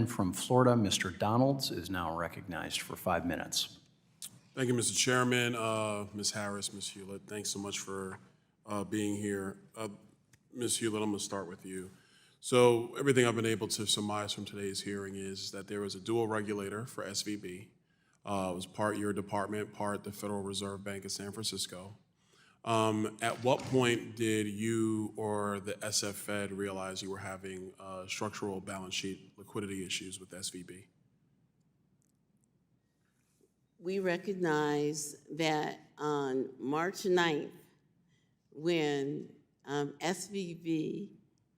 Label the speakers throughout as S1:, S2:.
S1: gentleman from Florida, Mr. Donalds, is now recognized for 5 minutes.
S2: Thank you, Mr. Chairman, Ms. Harris, Ms. Hewlett. Thanks so much for being here. Ms. Hewlett, I'm going to start with you. So everything I've been able to surmise from today's hearing is that there was a dual regulator for SVB. It was part your department, part the Federal Reserve Bank of San Francisco. At what point did you or the SF Fed realize you were having structural balance sheet liquidity issues with SVB?
S3: We recognize that on March 9th, when SVB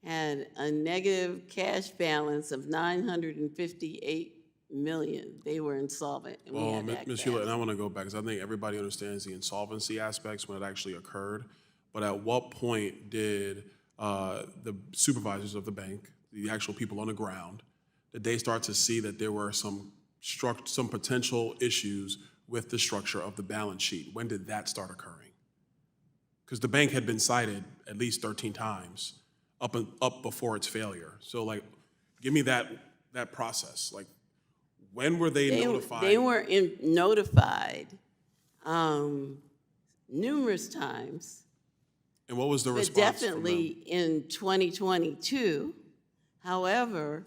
S3: had a negative cash balance of $958 million, they were insolvent. And we had to act
S2: Ms. Hewlett, and I want to go back because I think everybody understands the insolvency aspects when it actually occurred. But at what point did the supervisors of the bank, the actual people on the ground, did they start to see that there were some potential issues with the structure of the balance sheet? When did that start occurring? Because the bank had been cited at least 13 times up before its failure. So, like, give me that process. Like, when were they notified?
S3: They were notified numerous times.
S2: And what was the response?
S3: But definitely in 2022. However,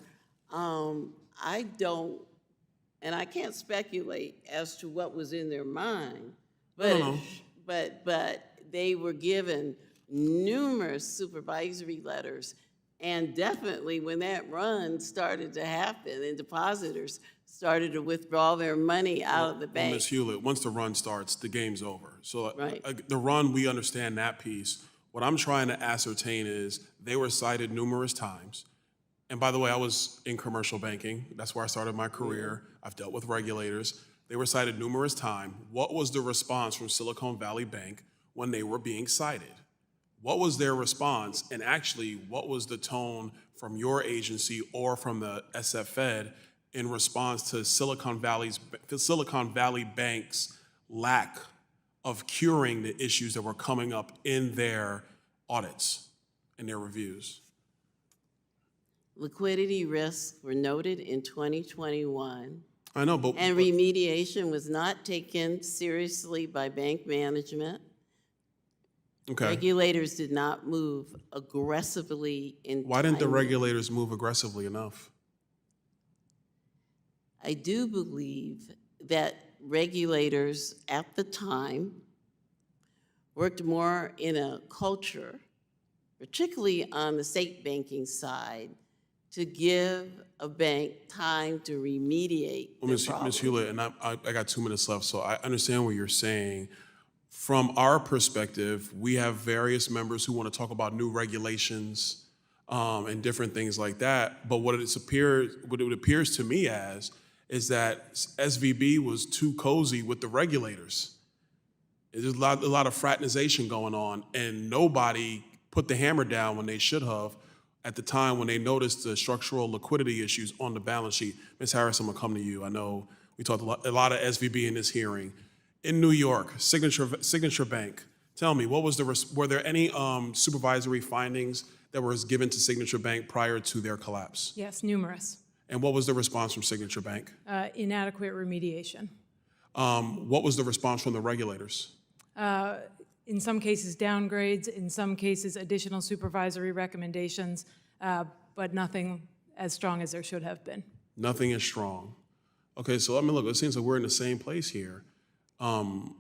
S3: I don't, and I can't speculate as to what was in their mind, but they were given numerous supervisory letters, and definitely when that run started to happen and depositors started to withdraw their money out of the bank.
S2: Ms. Hewlett, once the run starts, the game's over. So
S3: Right.
S2: The run, we understand that piece. What I'm trying to ascertain is they were cited numerous times. And by the way, I was in commercial banking. That's where I started my career. I've dealt with regulators. They were cited numerous times. What was the response from Silicon Valley Bank when they were being cited? What was their response? And actually, what was the tone from your agency or from the SF Fed in response to Silicon Valley Bank's lack of curing the issues that were coming up in their audits and their reviews?
S3: Liquidity risks were noted in 2021.
S2: I know, but
S3: And remediation was not taken seriously by bank management.
S2: okay.
S3: Regulators did not move aggressively in
S2: Why didn't the
S3: timing.
S2: regulators move aggressively enough?
S3: I do believe that regulators at the time worked more in a culture, particularly on the state banking side, to give a bank time to remediate the problem.
S2: Ms. Hewlett, and I got 2 minutes left, so I understand what you're saying. From our perspective, we have various members who want to talk about new regulations and different things like that. But what it appears to me as is that SVB was too cozy with the regulators. There's a lot of fraternization going on, and nobody put the hammer down when they should have at the time when they noticed the structural liquidity issues on the balance sheet. Ms. Harris, I'm gonna come to you. I know we talked a lot of SVB in this hearing. In New York, Signature Bank, tell me, were there any supervisory findings that were given to Signature Bank prior to their collapse?
S4: Yes, numerous.
S2: And what was the response from Signature Bank?
S4: Inadequate remediation.
S2: What was the response from the regulators?
S4: In some cases, downgrades, in some cases, additional supervisory recommendations, but nothing as strong as there should have been.
S2: Nothing is strong. Okay, so I mean, look, it seems like we're in the same place here. And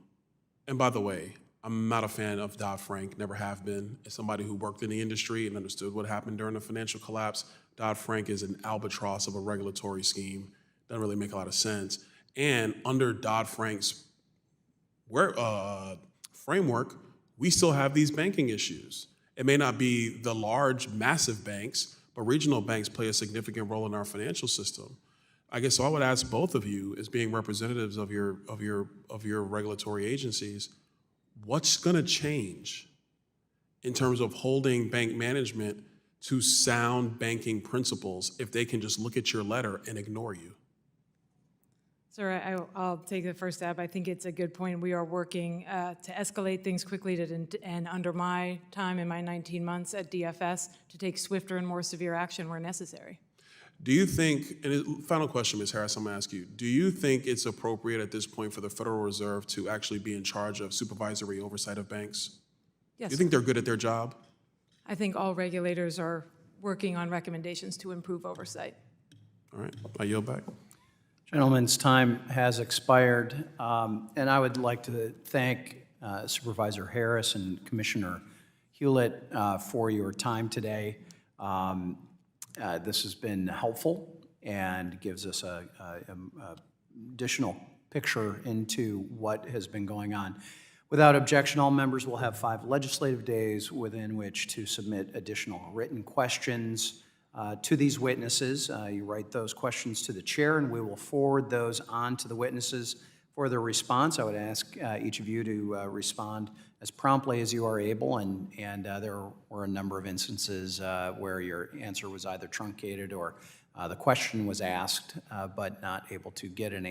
S2: by the way, I'm not a fan of Dodd-Frank, never have been. As somebody who worked in the industry and understood what happened during the financial collapse, Dodd-Frank is an albatross of a regulatory scheme. Doesn't really make a lot of sense. And under Dodd-Frank's framework, we still have these banking issues. It may not be the large, massive banks, but regional banks play a significant role in our financial system. I guess so I would ask both of you, as being representatives of your regulatory agencies, what's going to change in terms of holding bank management to sound banking principles if they can just look at your letter and ignore you?
S4: Sir, I'll take the first stab. I think it's a good point. We are working to escalate things quickly and under my time in my 19 months at DFS to take swifter and more severe action where necessary.
S2: Do you think, final question, Ms. Harris, I'm gonna ask you, do you think it's appropriate at this point for the Federal Reserve to actually be in charge of supervisory oversight of banks? Do
S4: Yes.
S2: you think they're good at their job?
S4: I think all regulators are working on recommendations to improve oversight.
S2: All right, I yield back.
S1: Gentlemen's time has expired, and I would like to thank Supervisor Harris and Commissioner Hewlett for your time today. This has been helpful and gives us a additional picture into what has been going on. Without objection, all members will have 5 legislative days within which to submit additional written questions to these witnesses. You write those questions to the chair, and we will forward those on to the witnesses for their response. I would ask each of you to respond as promptly as you are able, and there were a number of instances where your answer was either truncated or the question was asked but not able to get an answer.